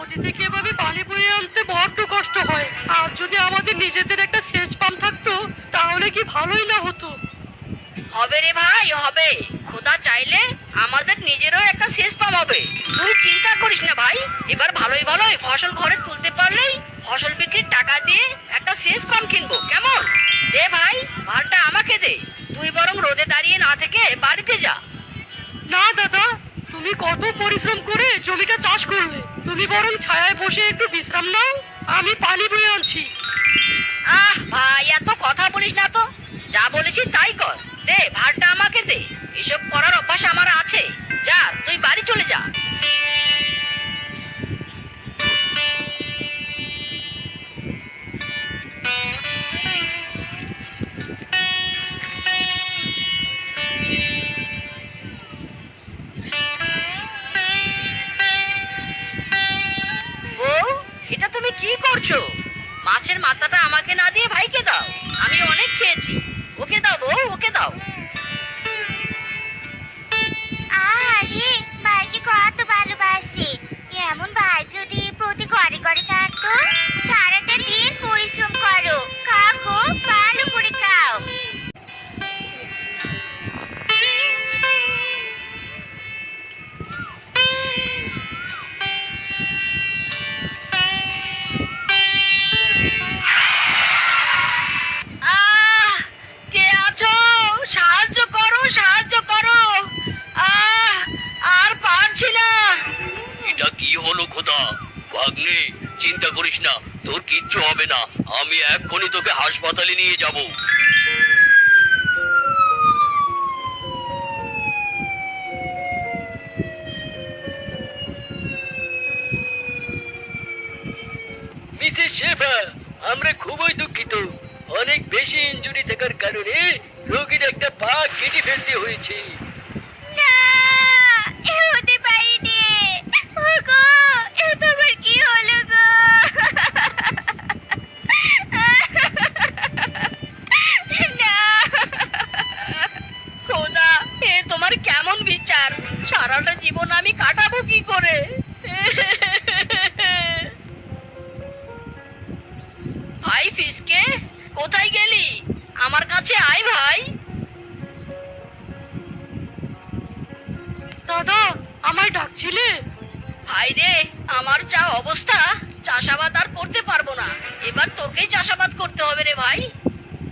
নদী থেকে এভাবে পানি বয়ে আনতে বড্ড কষ্ট হয়। আর যদি আমাদের নিজেদের একটা সেচ পাম্প থাকতো তাহলে কি ভালোই না হতো। হবে রে ভাই, হবে। খোদা চাইলে আমাদের নিজেরও একটা সেচ পাম্প হবে। তুই চিন্তা করিস না ভাই, এবার ভালোই ভালোই ফসল ঘরে তুলতে পারলেই ফসল বিক্রির টাকা দিয়ে একটা সেচ পাম্প কিনবো, কেমন? দে ভাই, ভাড়টা আমাকে দে। তুই বরং রোদে দাঁড়িয়ে না থেকে বাড়িতে যা। না দাদা, তুমি কত পরিশ্রম করে জমিটা চাষ করলে, তুমি বরং ছায়ায় বসে একটু বিশ্রাম নাও, আমি পানি বয়ে আনছি। আহ ভাই, এত কথা বলিস না তো। যা বলেছি তাই কর। দে, ভাড়টা আমাকে দে। এসব করার অভ্যাস আমার আছে। যা, তুই বাড়ি চলে যা। ও, এটা তুমি কি করছো? মাছের মাথাটা আমাকে না দিয়ে ভাইকে দাও। আমি অনেক খেয়েছি। ওকে দাও বউ, ওকে দাও। আরে ভাইকে কত ভালোবাসি। এমন ভাই যদি প্রতি ঘরে ঘরে থাকতো। সারাটা দিন পরিশ্রম করো, খাও, ভালো করে খাও। আহ, কে আছো? সাহায্য করো, সাহায্য করো। আহ, আর পারছি না। এটা কি হলো খোদা? ভাগ্নে, চিন্তা করিস না, তোর কিচ্ছু হবে না। আমি এক্ষুনি তোকে হাসপাতালে নিয়ে যাব। মিসেস শেফার, আমরা খুবই দুঃখিত। অনেক বেশি ইনজুরি থাকার কারণে রোগীর একটা পা কেটে ফেলতে হয়েছে। না, এ হতে পারেনি। ওগো, এ তোমার কি হলো গো? না। খোদা, এ তোমার কেমন বিচার? সারাটা জীবন আমি কাটাবো কি করে? ভাই ফিসকে, কোথায় গেলি? আমার কাছে আয় ভাই। দাদা, আমায় ডাকছিলে? ভাই রে, আমার যা অবস্থা, চাষাবাদ আর করতে পারবো না। এবার তোকেই চাষাবাদ করতে হবে রে ভাই।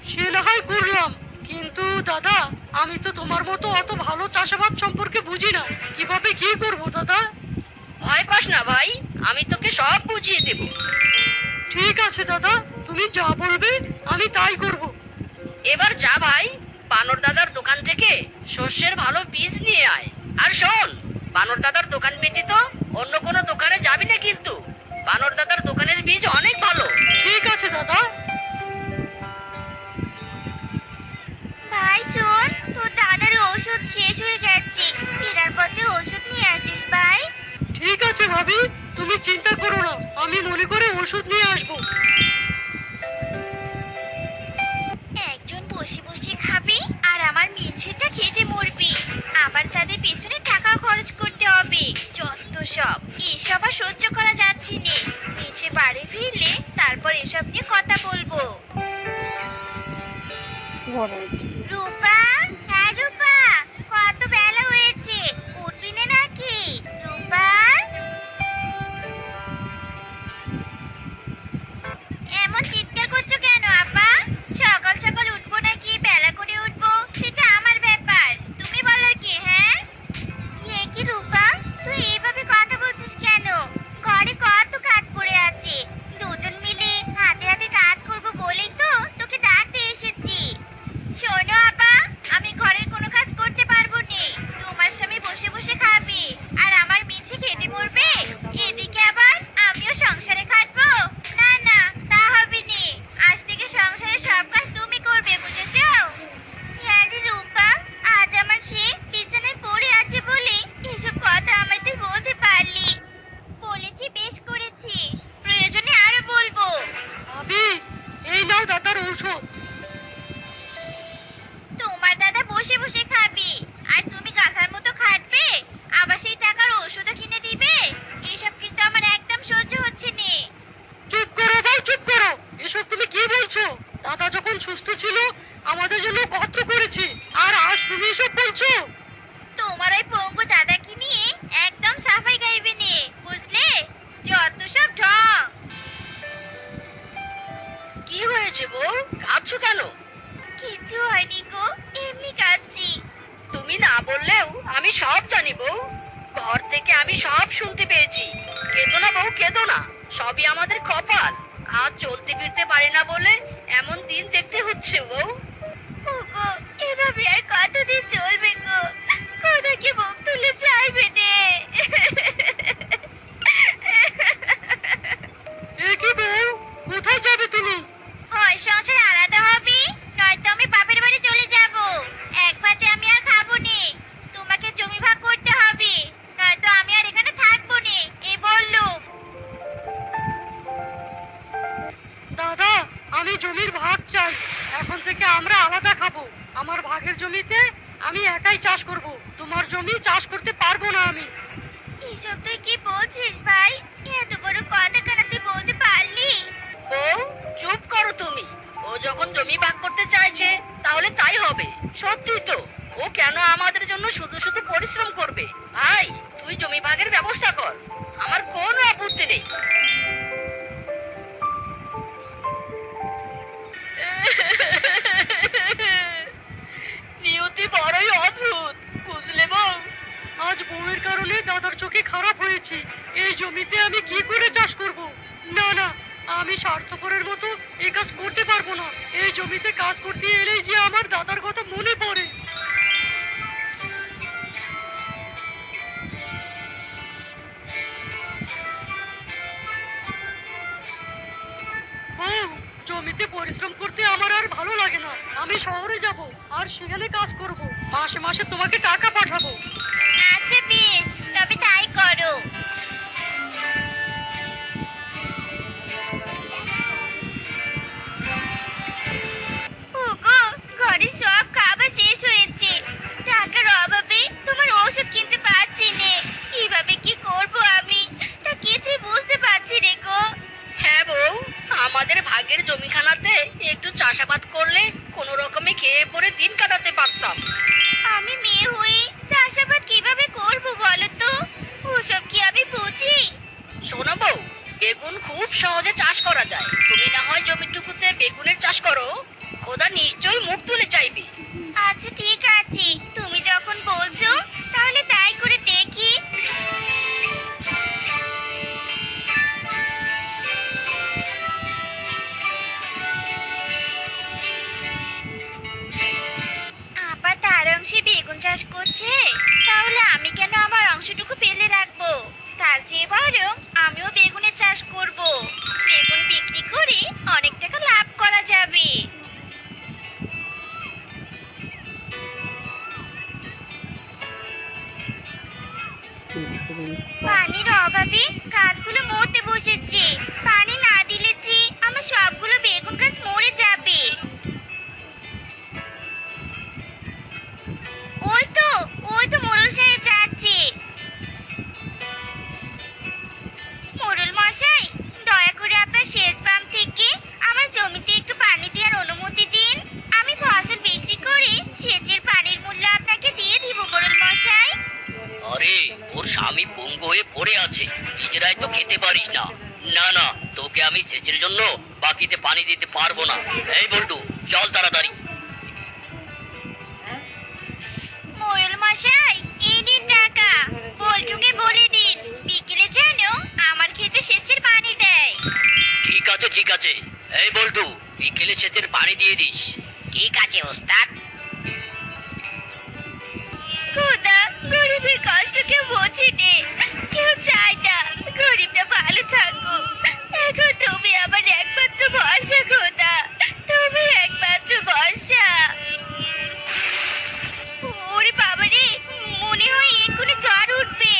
সে না হয় করলাম, কিন্তু দাদা আমি তো তোমার মতো অত ভালো চাষাবাদ সম্পর্কে বুঝি না। কিভাবে কি করব দাদা? ভয় পাস না ভাই, আমি তোকে সব বুঝিয়ে দেব। ঠিক আছে দাদা, তুমি যা বলবে আমি তাই করব। এবার যা ভাই, বানর দাদার দোকান থেকে শস্যের ভালো বীজ নিয়ে আয়। আর শোন, বানর দাদার দোকান ব্যতীত অন্য কোনো দোকানে যাবি না কিন্তু। বানর দাদার দোকানের বীজ অনেক ভালো। ঠিক আছে দাদা। ভাই শোন, তোর দাদার ওষুধ শেষ হয়ে গেছে। ফেরার পথে ওষুধ নিয়ে আসিস ভাই। ঠিক আছে ভাবি, তুমি চিন্তা করো না, আমি মনে করে ওষুধ নিয়ে আসবো। একজন বসে বসে খাবে আর আমার মিনসেটা খেটে মরবে। আবার তাদের পেছনে টাকা খরচ করতে হবে। যত সব, এসব আর সহ্য করা যাচ্ছে না। নিচে বাড়ি ফিরলে তারপর এসব নিয়ে কথা বলবো। রূপা, হ্যাঁ রূপা, কত বেলা হয়েছে, উঠবি না নাকি? রূপা, আমি সব জানি বউ, ঘর থেকে আমি সব শুনতে পেয়েছি। কেঁদো না বউ, কেঁদো না, সবই আমাদের কপাল। আজ চলতে ফিরতে পারি না বলে এমন দিন দেখতে হচ্ছে বউ। ওগো, এভাবে আর কতদিন চলবে গো? খোদাকে মুখ তুলে চাইবে নে। এ কি বউ, কোথায় যাবে তুমি? হয় সংসার আলাদা হবে, নয়তো আমি বাপের বাড়ি চলে যাব। এক ভাতে আমি আর খাবো নে। তোমাকে জমি ভাগ করতে হবে, নয়তো আমি আর এখানে থাকবো নে। এই বললুম। দাদা, আমি জমির ভাগ চাই। এখন থেকে আমরা আলাদা খাবো। আমার ভাগের জমিতে আমি একাই চাষ করব। তোমার জমি চাষ করতে পারবো না আমি। এসব তুই কি বলছিস ভাই? এত বড় কথা কেন তুই বলতে পারলি? বউ, চুপ করো তুমি। ও যখন জমি ভাগ করতে চাইছে তাহলে তাই হবে। সত্যি তো, ও কেন আমাদের জন্য শুধু শুধু পরিশ্রম করবে? ভাই, তুই জমি ভাগের ব্যবস্থা কর, আমার কোনো আপত্তি নেই। নিয়তি বড়ই অদ্ভুত, বুঝলে বউ? আজ বউয়ের কারণে দাদার চোখে খারাপ হয়েছে। এই জমিতে আমি কি করে চাষ করব? না না, আমি স্বার্থপরের মতো এই কাজ করতে পারবো না। এই জমিতে কাজ করতে এলেই যে আমার দাদার কথা মনে পড়ে। বউ, জমিতে পরিশ্রম করতে আমার আর ভালো লাগে না। আমি শহরে যাব আর সেখানে কাজ করব। মাসে মাসে তোমাকে টাকা পাঠাবো। আচ্ছা বেশ, তবে তাই করো। ওগো, ঘরে সব খাবার শেষ হয়েছে। টাকার অভাবে তোমার ওষুধ কিনতে পারছি নে। কিভাবে কি করব আমি, তা কিছুই বুঝতে পারছি রে গো। হ্যাঁ বউ, আমাদের ভাগের জমিখানাতে একটু চাষাবাদ করলে কোনো রকমে খেয়ে পরে দিন কাটাতে পারতাম। আমি মেয়ে হয়ে চাষাবাদ কিভাবে করব বলো তো? ওসব কি আমি বুঝি? শোনো বউ, বেগুন খুব সহজে চাষ করা যায়। তুমি না হয় জমিটুকুতে বেগুনের চাষ করো, খোদা নিশ্চয়ই মুখ তুলে চাইবে। আচ্ছা ঠিক আছে, তুমি যখন বলছো তাহলে তাই করে দেখি। আপা তার অংশে বেগুন চাষ করছে, তাহলে আমি কেন আমার অংশটুকু ফেলে রাখবো? তার চেয়ে বরং আমিও বেগুনের চাষ করব। বেগুন বিক্রি করে অনেক টাকা লাভ করা যাবে। পানির অভাবে গাছগুলো মরতে বসেছে। পানি না দিলে যে আমার সবগুলো বেগুন গাছ মরে যাবে। ওই তো মোড়ল সাহেব যাচ্ছে। মোড়ল মশাই, দয়া করে আপনার সেচ পাম্প থেকে আমার জমিতে একটু পানি দেওয়ার অনুমতি দিন। আমি ফসল বিক্রি করে সেচের পানির মূল্য আপনাকে দিয়ে দিব মোড়ল মশাই। আরে, ওর স্বামী পঙ্গু হয়ে পড়ে আছে, নিজেরাই তো খেতে পারিস না। না না, তোকে আমি সেচের জন্য বাকিতে পানি দিতে পারবো না। এই বল্টু, চল তাড়াতাড়ি। মোড়ল মশাই, এই নিন টাকা। বল্টুকে বলে দিন বিকেলে যেন আমার খেতে সেচের পানি দেয়। ঠিক আছে ঠিক আছে। এই বল্টু, বিকেলে সেচের পানি দিয়ে দিস। ঠিক আছে ওস্তাদ। খোদা, গরিবের কষ্ট কেউ বোঝে নে, কেউ চায় না গরিবটা ভালো থাকুক। এখন তুমি আমার একমাত্র ভরসা খোদা, তুমি একমাত্র ভরসা। ওরে বাবারে, মনে হয় এক্ষুনি ঝড় উঠবে।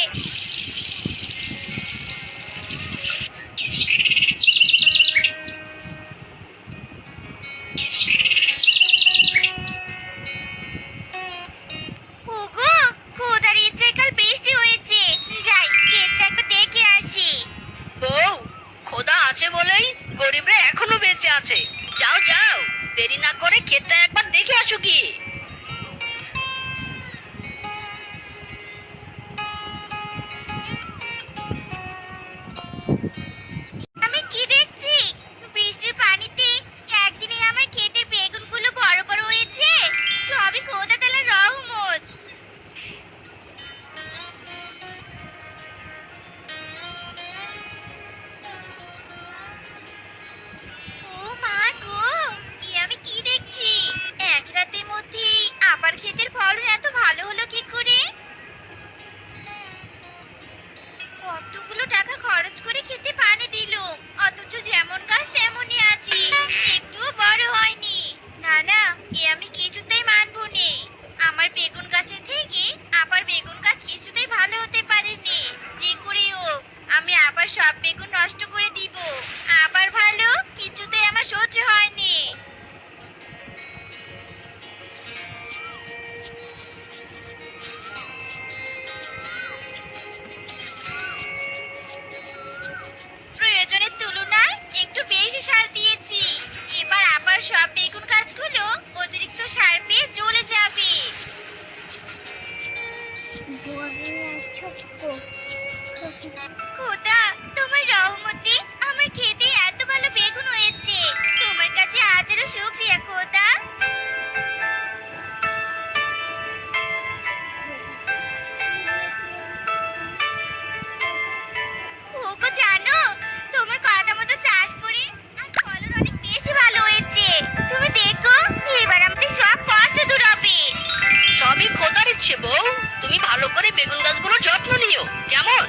হচ্ছে বউ, তুমি ভালো করে বেগুন গাছগুলোর যত্ন নিও, কেমন?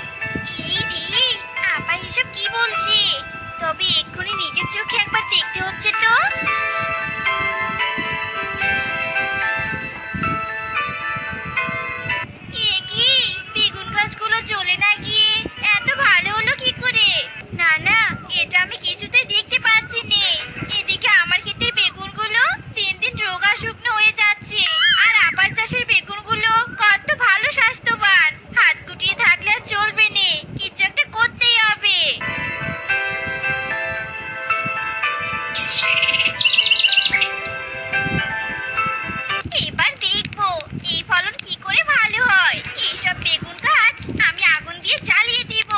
এই রে, আপা এসব কি বলছে? তবে এক্ষুনি নিজের চোখে একবার দেখতে হচ্ছে তো। এ কি, বেগুন গাছগুলো জ্বলে না গিয়ে এত ভালো হলো কি করে? না না, এটা আমি কিছুতেই দেখতে পাচ্ছি না। এদিকে আমার ক্ষেতের বেগুনগুলো দিন দিন রোগা শুকনো হয়ে যাচ্ছে, আর আপার চাষের বেগুনগুলো কত ভালো স্বাস্থ্যবান। হাত গুটিয়ে থাকলে আর চলবে না, কিছু একটা করতেই হবে। এবার দেখবো এই ফলন কি করে ভালো হয়। এইসব বেগুন গাছ আমি আগুন দিয়ে জ্বালিয়ে দিব।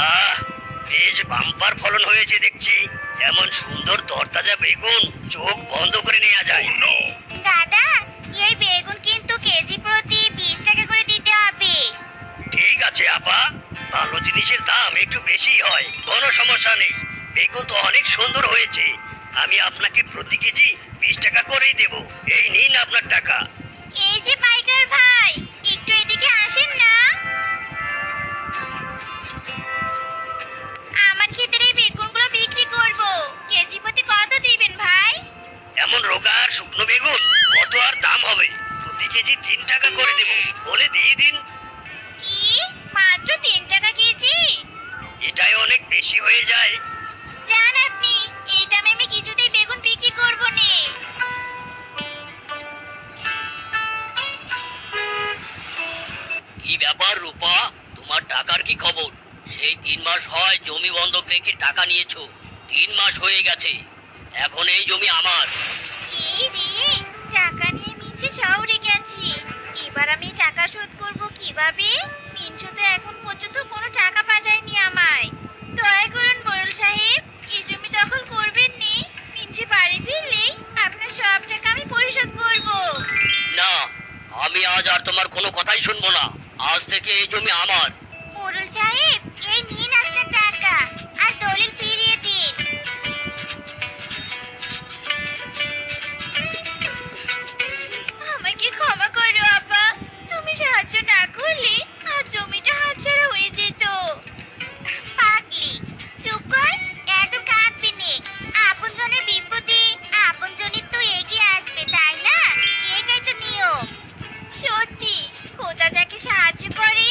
আহ, বেশ বাম্পার ফলন হয়েছে দেখছি। এমন সুন্দর তরতাজা বেগুন চোখ বন্ধ করে নেওয়া যায়। দাদা, এই বেগুন কিন্তু কেজি প্রতি 20 টাকা করে দিতে হবে। ঠিক আছে আপা, ভালো জিনিসের দাম একটু বেশি হয়, কোনো সমস্যা নেই। বেগুন তো অনেক সুন্দর হয়েছে, আমি আপনাকে প্রতি কেজি 20 টাকা করেই দেব। এই নিন আপনার টাকা। এই যে পাইকার ভাই, একটু এদিকে আসেন না। আমার ক্ষেতের এই বেগুনগুলো বিক্রি করব, কেজি প্রতি কত দিবেন ভাই? এমন রোগা আর শুকনো বেগুন কত আর দাম হবে? প্রতি কেজি 3 টাকা করে দেব, বলে দিয়ে দিন। কি, মাত্র 3 টাকা কেজি? এটাই অনেক বেশি হয়ে যায়। জান আপনি, এই দামে আমি কিছুতেই বেগুন বিক্রি করব না। কি ব্যাপার রূপা, তোমার টাকার কি খবর? সেই 3 মাস হয় জমি বন্ধক রেখে টাকা নিয়েছো, 3 মাস হয়ে গেছে, এখন এই জমি আমার। এই রে, টাকা নিয়ে মিছে শহরে গেছি। এবার আমি টাকা শোধ করব কিভাবে? মিনসু তো এখন পর্যন্ত কোনো টাকা পাঠায়নি আমায়। দয়া করুন মোড়ল সাহেব, এই জমি দখল করবেন নি। মিনসু বাড়ি ফিরলেই আপনার সব টাকা আমি পরিশোধ করব। না, আমি আজ আর তোমার কোনো কথাই শুনবো না। আজ থেকে এই জমি আমার। মোড়ল সাহেব, এই নিন আপনার টাকা, আর দলিল ফিরিয়ে দিন। আমাকে ক্ষমা করো আপা, তুমি সাহায্য না করলে আর জমিটা হাতছাড়া হয়ে যেত। পাগলি, চুপ কর, এত কাঁদবি নে। আপনজনের বিপদে আপনজনই তো এগিয়ে আসবে, তাই না? এটাই তো নিয়ম। সত্যি, খোদা যাকে সাহায্য করে